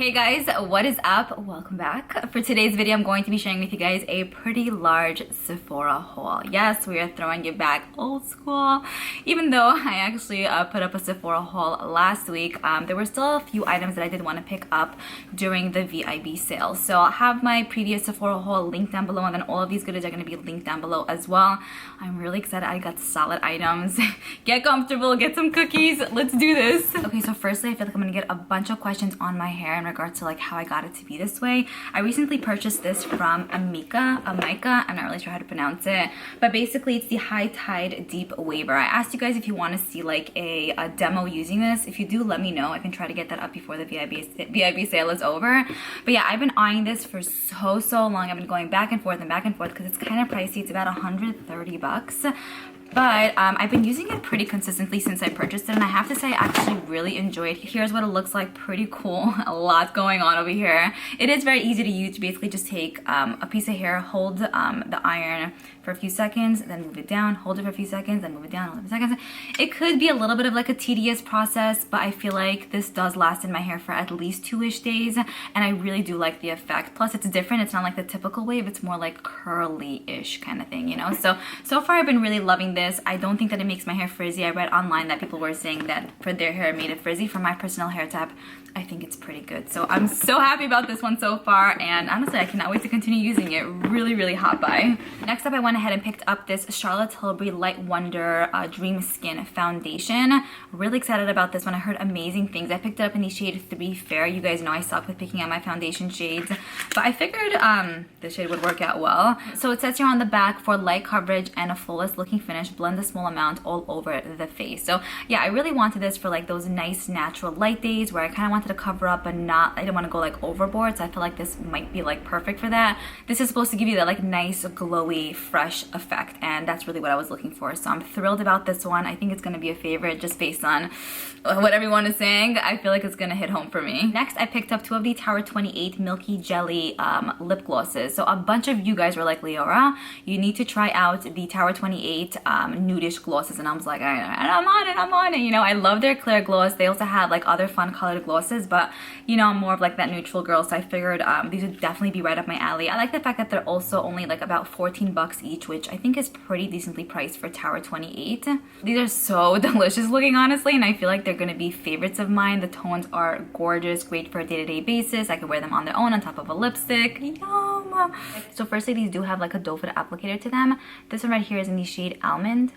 Hey guys, what is up? Welcome back. For today's video, I'm going to be sharing with you guys a pretty large Sephora haul. Yes, we are throwing it back old school. Even though I actually put up a Sephora haul last week, there were still a few items that I did want to pick up during the VIB sale. So I'll have my previous Sephora haul linked down below, and then all of these goodies are going to be linked down below as well. I'm really excited. I got solid items. Get comfortable, get some cookies. Let's do this. Okay, so firstly, I feel like I'm going to get a bunch of questions on my hair in regards to like how I got it to be this way. I recently purchased this from Amika, I'm not really sure how to pronounce it, but basically it's the High Tide Deep Waver. I asked you guys if you want to see like a demo using this. If you do, let me know. I can try to get that up before the VIB sale is over. But yeah, I've been eyeing this for so long. I've been going back and forth because it's kind of pricey. It's about 130 bucks. But I've been using it pretty consistently since I purchased it, and I have to say I actually really enjoy it. Here's what it looks like. Pretty cool. A lot going on over here. It is very easy to use. Basically just take a piece of hair, hold the iron for a few seconds, then move it down, hold it for a few seconds, then move it down, hold it for a few seconds. It could be a little bit of like a tedious process, but I feel like this does last in my hair for at least 2-ish days, and I really do like the effect. Plus it's different. It's not like the typical wave. It's more like curly-ish kind of thing, you know? So far I've been really loving this. I don't think that it makes my hair frizzy. I read online that people were saying that for their hair it made it frizzy. For my personal hair type, I think it's pretty good. So I'm so happy about this one so far, and honestly I cannot wait to continue using it. Really hot buy. Next up, I went ahead and picked up this Charlotte Tilbury Light Wonder Dream Skin Foundation. Really excited about this one. I heard amazing things. I picked it up in the shade 3 Fair. You guys know I suck with picking out my foundation shades, but I figured this shade would work out well. So it says here on the back, for light coverage and a flawless looking finish, blend a small amount all over the face. So yeah, I really wanted this for like those nice natural light days where I kind of wanted to cover up but not, I didn't want to go like overboard, so I feel like this might be like perfect for that. This is supposed to give you that like nice glowy fresh effect, and that's really what I was looking for. So I'm thrilled about this one. I think it's going to be a favorite just based on what everyone is saying. I feel like it's going to hit home for me. Next, I picked up 2 of the Tower 28 Milky Jelly lip glosses. So a bunch of you guys were like, Liora, you need to try out the Tower 28 nudish glosses, and I was like, I'm on it. You know, I love their clear gloss. They also have like other fun colored glosses, but you know, I'm more of like that neutral girl, so I figured these would definitely be right up my alley. I like the fact that they're also only like about 14 bucks each, which I think is pretty decently priced for Tower 28. These are so delicious looking, honestly, and I feel like they're gonna be favorites of mine. The tones are gorgeous, great for a day-to-day basis. I could wear them on their own on top of a lipstick. Yum! So firstly, these do have like a doe foot applicator to them. This one right here is in the shade Almond.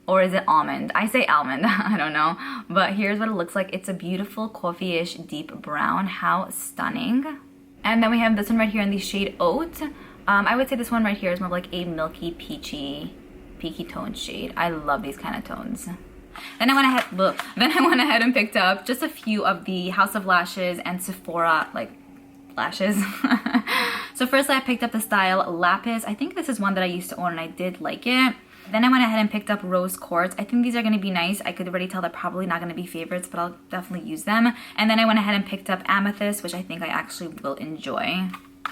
Or is it almond? I say almond, I don't know. But here's what it looks like. It's a beautiful coffee-ish deep brown. How stunning. And then we have this one right here in the shade Oat. I would say this one right here is more like a milky, peachy tone shade. I love these kind of tones. Then I went ahead and picked up just a few of the House of Lashes and Sephora like lashes. So firstly, I picked up the style Lapis. I think this is one that I used to own and I did like it. Then I went ahead and picked up Rose Quartz. I think these are going to be nice. I could already tell they're probably not going to be favorites, but I'll definitely use them. And then I went ahead and picked up Amethyst, which I think I actually will enjoy.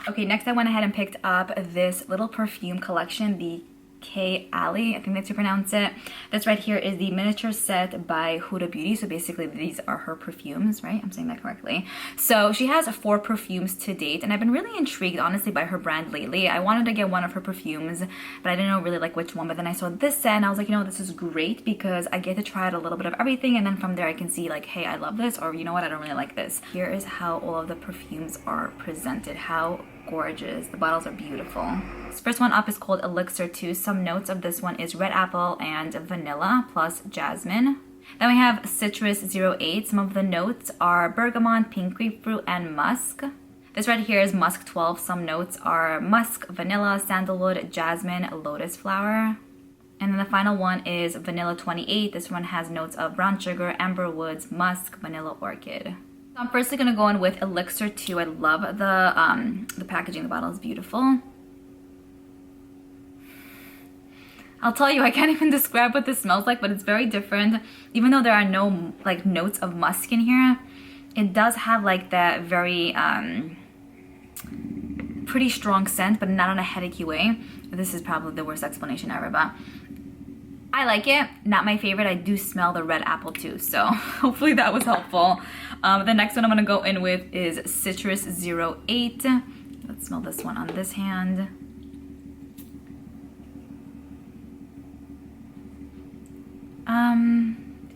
Okay, next I went ahead and picked up this little perfume collection, the Decay, I think that's how you pronounce it. This right here is the miniature set by Huda Beauty. So basically these are her perfumes, right? I'm saying that correctly. So she has 4 perfumes to date, and I've been really intrigued honestly by her brand lately. I wanted to get one of her perfumes, but I didn't know really like which one. But then I saw this set and I was like, you know, this is great because I get to try out a little bit of everything, and then from there I can see like, hey, I love this, or you know what, I don't really like this. Here is how all of the perfumes are presented. How gorgeous. The bottles are beautiful. This first one up is called Elixir 2. Some notes of this one is red apple and vanilla plus jasmine. Then we have Citrus 08. Some of the notes are bergamot, pink grapefruit, and musk. This right here is Musk 12. Some notes are musk, vanilla, sandalwood, jasmine, lotus flower. And then the final one is Vanilla 28. This one has notes of brown sugar, amber woods, musk, vanilla orchid. I'm firstly going to go in with Elixir 2. I love the packaging. The bottle is beautiful. I'll tell you, I can't even describe what this smells like, but it's very different. Even though there are no like notes of musk in here, it does have like that very pretty strong scent, but not in a headachy way. This is probably the worst explanation ever, but I like it. Not my favorite. I do smell the red apple too, so hopefully that was helpful. The next one I'm gonna go in with is Citrus 08. Let's smell this one on this hand.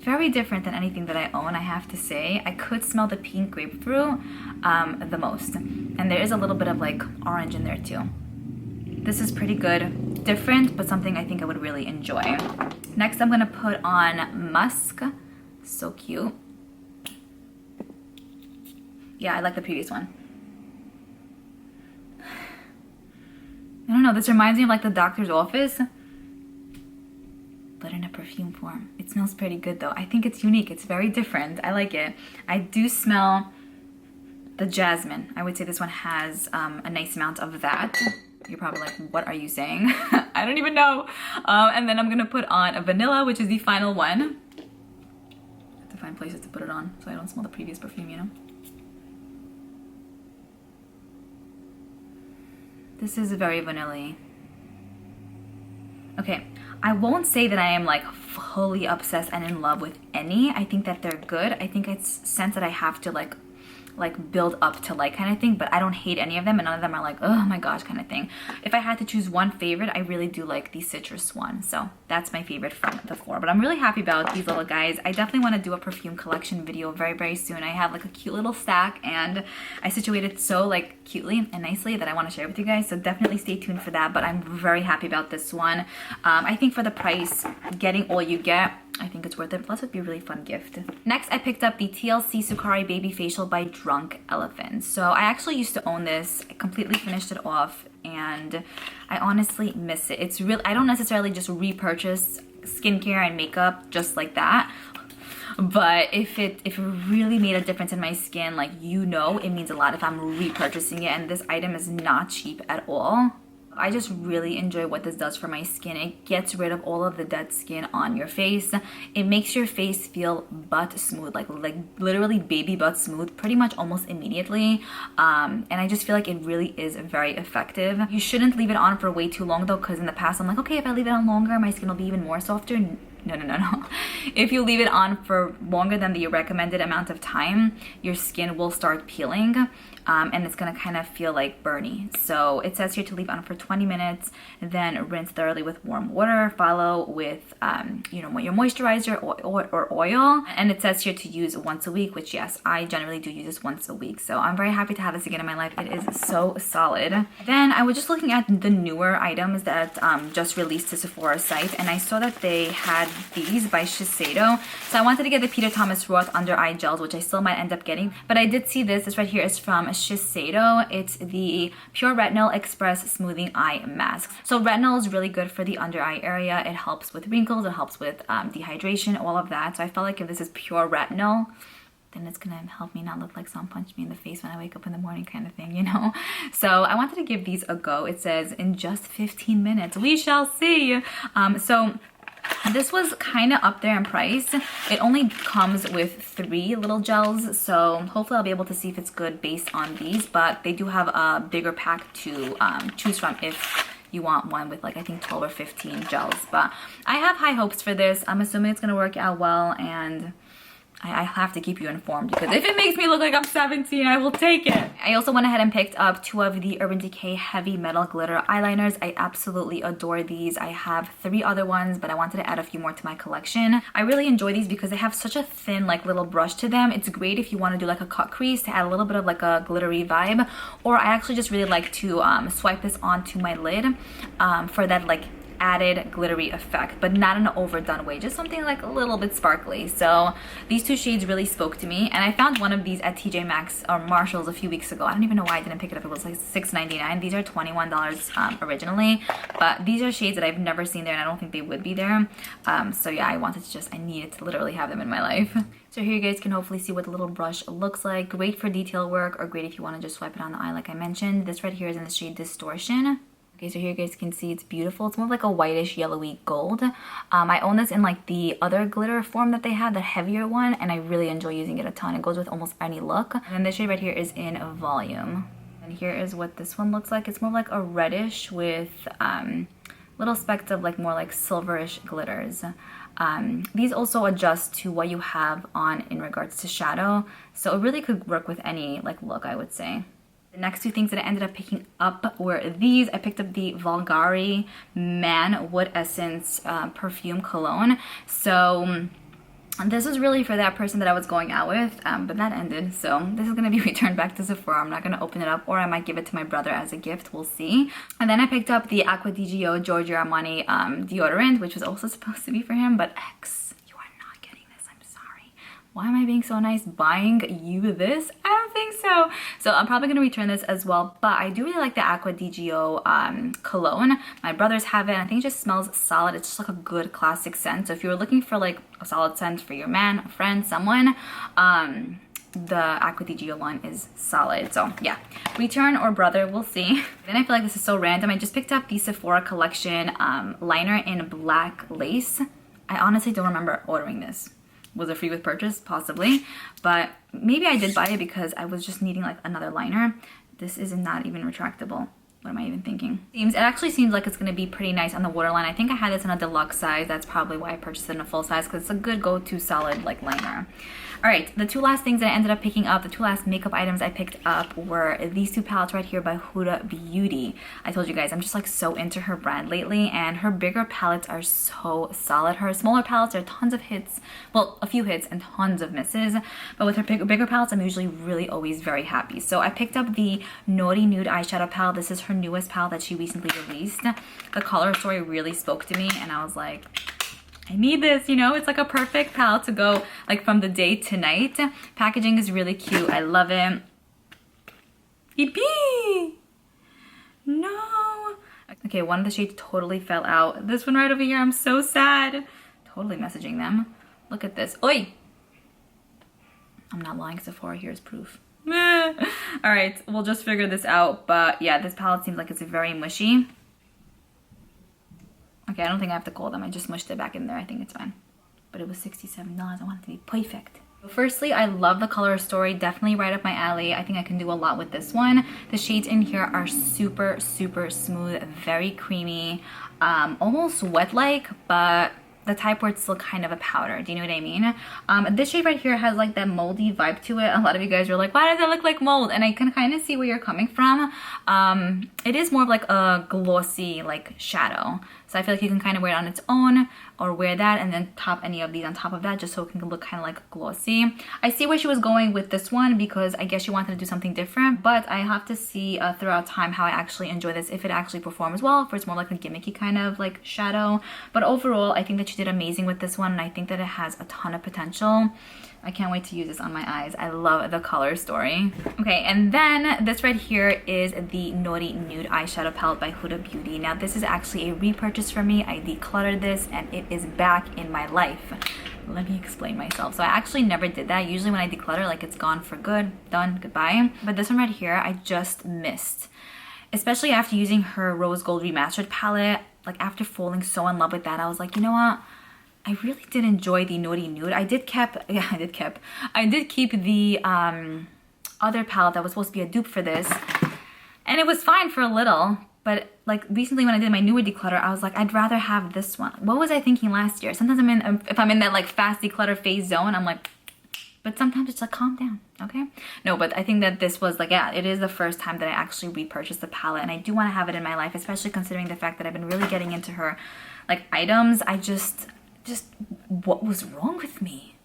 Very different than anything that I own, I have to say. I could smell the pink grapefruit the most. And there is a little bit of like orange in there too. This is pretty good. Different, but something I think I would really enjoy. Next, I'm gonna put on Musk. So cute. Yeah, I like the previous one. I don't know, this reminds me of like the doctor's office, but in a perfume form. It smells pretty good though. I think it's unique. It's very different. I like it. I do smell the jasmine. I would say this one has a nice amount of that. You're probably like, what are you saying? I don't even know. And then I'm gonna put on a vanilla, which is the final one. I have to find places to put it on so I don't smell the previous perfume, you know? This is very vanilla-y. Okay, I won't say that I am like fully obsessed and in love with any. I think that they're good. I think it's scents that I have to like build up to like kind of thing, but I don't hate any of them, and none of them are like, oh my gosh kind of thing. If I had to choose one favorite, I really do like the citrus one, so that's my favorite from the 4. But I'm really happy about these little guys. I definitely want to do a perfume collection video very soon. I have like a cute little stack, and I situated so like cutely and nicely that I want to share with you guys, so definitely stay tuned for that. But I'm very happy about this one. I think for the price, getting all you get, I think it's worth it. Plus, it'd be a really fun gift. Next, I picked up the TLC Sukari Babyfacial by Drunk Elephant. So I actually used to own this. I completely finished it off, and I honestly miss it. It's real. I don't necessarily just repurchase skincare and makeup just like that. But if it really made a difference in my skin, like, you know, it means a lot if I'm repurchasing it. And this item is not cheap at all. I just really enjoy what this does for my skin. It gets rid of all of the dead skin on your face. It makes your face feel butt smooth, like literally baby butt smooth, pretty much almost immediately. And I just feel like it really is very effective. You shouldn't leave it on for way too long though, because in the past I'm like, okay, if I leave it on longer, my skin will be even more softer. No. If you leave it on for longer than the recommended amount of time, your skin will start peeling, and it's gonna kind of feel like burny. So it says here to leave on for 20 minutes, then rinse thoroughly with warm water, follow with you know, your moisturizer or oil. And it says here to use once a week, which yes, I generally do use this once a week. So I'm very happy to have this again in my life. It is so solid. Then I was just looking at the newer items that just released to Sephora's site, and I saw that they had these by Shiseido. So I wanted to get the Peter Thomas Roth under eye gels, which I still might end up getting, but I did see this. This right here is from Shiseido. It's the Pure Retinol Express Smoothing Eye Mask. So retinol is really good for the under eye area. It helps with wrinkles, it helps with dehydration, all of that. So I felt like if this is pure retinol, then it's gonna help me not look like someone punched me in the face when I wake up in the morning kind of thing, you know? So I wanted to give these a go. It says in just 15 minutes. We shall see. So this was kind of up there in price. It only comes with 3 little gels, so hopefully I'll be able to see if it's good based on these, but they do have a bigger pack to choose from if you want one with like I think 12 or 15 gels. But I have high hopes for this. I'm assuming it's gonna work out well, and I have to keep you informed, because if it makes me look like I'm 17, I will take it. I also went ahead and picked up 2 of the Urban Decay Heavy Metal Glitter Eyeliners. I absolutely adore these. I have 3 other ones, but I wanted to add a few more to my collection. I really enjoy these because they have such a thin like little brush to them. It's great if you want to do like a cut crease to add a little bit of like a glittery vibe, or I actually just really like to swipe this onto my lid for that like added glittery effect, but not in an overdone way, just something like a little bit sparkly. So these 2 shades really spoke to me, and I found one of these at TJ Maxx or Marshalls a few weeks ago. I don't even know why I didn't pick it up. It was like $6.99. These are $21 originally, but these are shades that I've never seen there, and I don't think they would be there. So yeah, I needed to literally have them in my life. So here you guys can hopefully see what the little brush looks like. Great for detail work, or great if you want to just swipe it on the eye like I mentioned. This right here is in the shade Distortion. Okay, so here you guys can see it's beautiful. It's more like a whitish yellowy gold. I own this in like the other glitter form that they have, the heavier one, and I really enjoy using it a ton. It goes with almost any look. And then this shade right here is in Volume. And here is what this one looks like. It's more like a reddish with little specks of like more like silverish glitters. These also adjust to what you have on in regards to shadow, so it really could work with any like look, I would say. The next two things that I ended up picking up were these. I picked up the Vulgari Man Wood Essence perfume cologne. So this is really for that person that I was going out with, but that ended. So this is going to be returned back to Sephora. I'm not going to open it up, or I might give it to my brother as a gift. We'll see. And then I picked up the Acqua di Gio Giorgio Armani deodorant, which was also supposed to be for him, but X, you are not getting this. I'm sorry. Why am I being so nice buying you this? I don't think so. So I'm probably going to return this as well, but I do really like the Acqua di Gio cologne. My brothers have it. I think it just smells solid. It's just like a good classic scent. So if you were looking for like a solid scent for your man, a friend, someone, the Acqua di Gio one is solid. So yeah, return or brother, we'll see. Then I feel like this is so random. I just picked up the Sephora collection liner in black lace. I honestly don't remember ordering this. Was it free with purchase? Possibly. But maybe I did buy it because I was just needing like another liner. This is not even retractable. What am I even thinking? It actually seems like it's going to be pretty nice on the waterline. I think I had this in a deluxe size. That's probably why I purchased it in a full size, because it's a good go-to solid like liner. All right, the two last things that I ended up picking up, the two last makeup items I picked up were these two palettes right here by Huda Beauty. I told you guys, I'm just like so into her brand lately, and her bigger palettes are so solid. Her smaller palettes are tons of hits, well, a few hits and tons of misses, but with her bigger palettes, I'm usually really always very happy. So I picked up the Naughty Nude eyeshadow palette. This is her newest palette that she recently released. The color story really spoke to me, and I was like, I need this, you know? It's like a perfect palette to go like from the day to night. Packaging is really cute. I love it. Pee-pee! No! Okay, one of the shades totally fell out. This one right over here, I'm so sad. Totally messaging them. Look at this. Oi! I'm not lying, Sephora, here's proof. Alright, we'll just figure this out. But yeah, this palette seems like it's very mushy. Okay, I don't think I have to call them. I just mushed it back in there. I think it's fine. But it was $67. I want it to be perfect. Firstly, I love the color story. Definitely right up my alley. I think I can do a lot with this one. The shades in here are super, super smooth, very creamy, almost wet-like, but the type where it's still kind of a powder. Do you know what I mean? This shade right here has like that moldy vibe to it. A lot of you guys are like, why does it look like mold? And I can kind of see where you're coming from. It is more of like a glossy like shadow. So I feel like you can kind of wear it on its own, or wear that and then top any of these on top of that, just so it can look kind of like glossy. I see where she was going with this one, because I guess she wanted to do something different, but I have to see throughout time how I actually enjoy this, if it actually performs well, if it's more like a gimmicky kind of like shadow. But overall, I think that she did amazing with this one, and I think that it has a ton of potential. I can't wait to use this on my eyes. I love the color story. Okay, and then this right here is the Naughty Nude eyeshadow palette by Huda Beauty. Now this is actually a repurchase for me. I decluttered this and it is back in my life. Let me explain myself. So I actually never did that. Usually when I declutter, like it's gone for good, done, goodbye. But this one right here, I just missed. Especially after using her Rose Gold Remastered palette. Like after falling so in love with that, I was like, you know what? I really did enjoy the Naughty Nude. I did keep the other palette that was supposed to be a dupe for this, and it was fine for a little, but like recently when I did my newer declutter, I was like, I'd rather have this one. What was I thinking last year? Sometimes if I'm in that like fast declutter phase zone, I'm like, but sometimes it's like, calm down, okay? No, but I think that this was like, yeah, it is the first time that I actually repurchased the palette, and I do want to have it in my life, especially considering the fact that I've been really getting into her like items. Just what was wrong with me?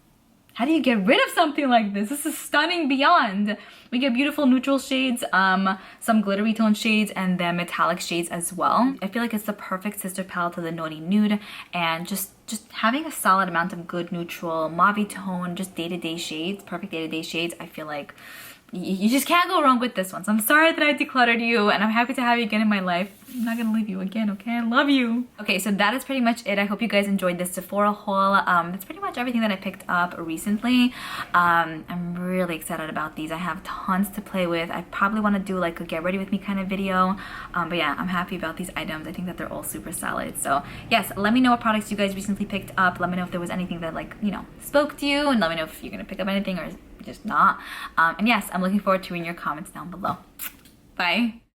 How do you get rid of something like this? This is stunning beyond. We get beautiful neutral shades, some glittery tone shades, and then metallic shades as well. I feel like it's the perfect sister palette to the Naughty Nude, and just having a solid amount of good neutral, mauve tone, just day-to-day shades, perfect day-to-day shades. I feel like you just can't go wrong with this one. So I'm sorry that I decluttered you, and I'm happy to have you again in my life. I'm not gonna leave you again, okay? I love you. Okay, so that is pretty much it. I hope you guys enjoyed this Sephora haul. That's pretty much everything that I picked up recently. I'm really excited about these. I have tons to play with. I probably want to do like a get ready with me kind of video. But yeah, I'm happy about these items. I think that they're all super solid. So yes, let me know what products you guys recently picked up. Let me know if there was anything that like, you know, spoke to you, and let me know if you're gonna pick up anything or just not. And yes, I'm looking forward to reading your comments down below. Bye.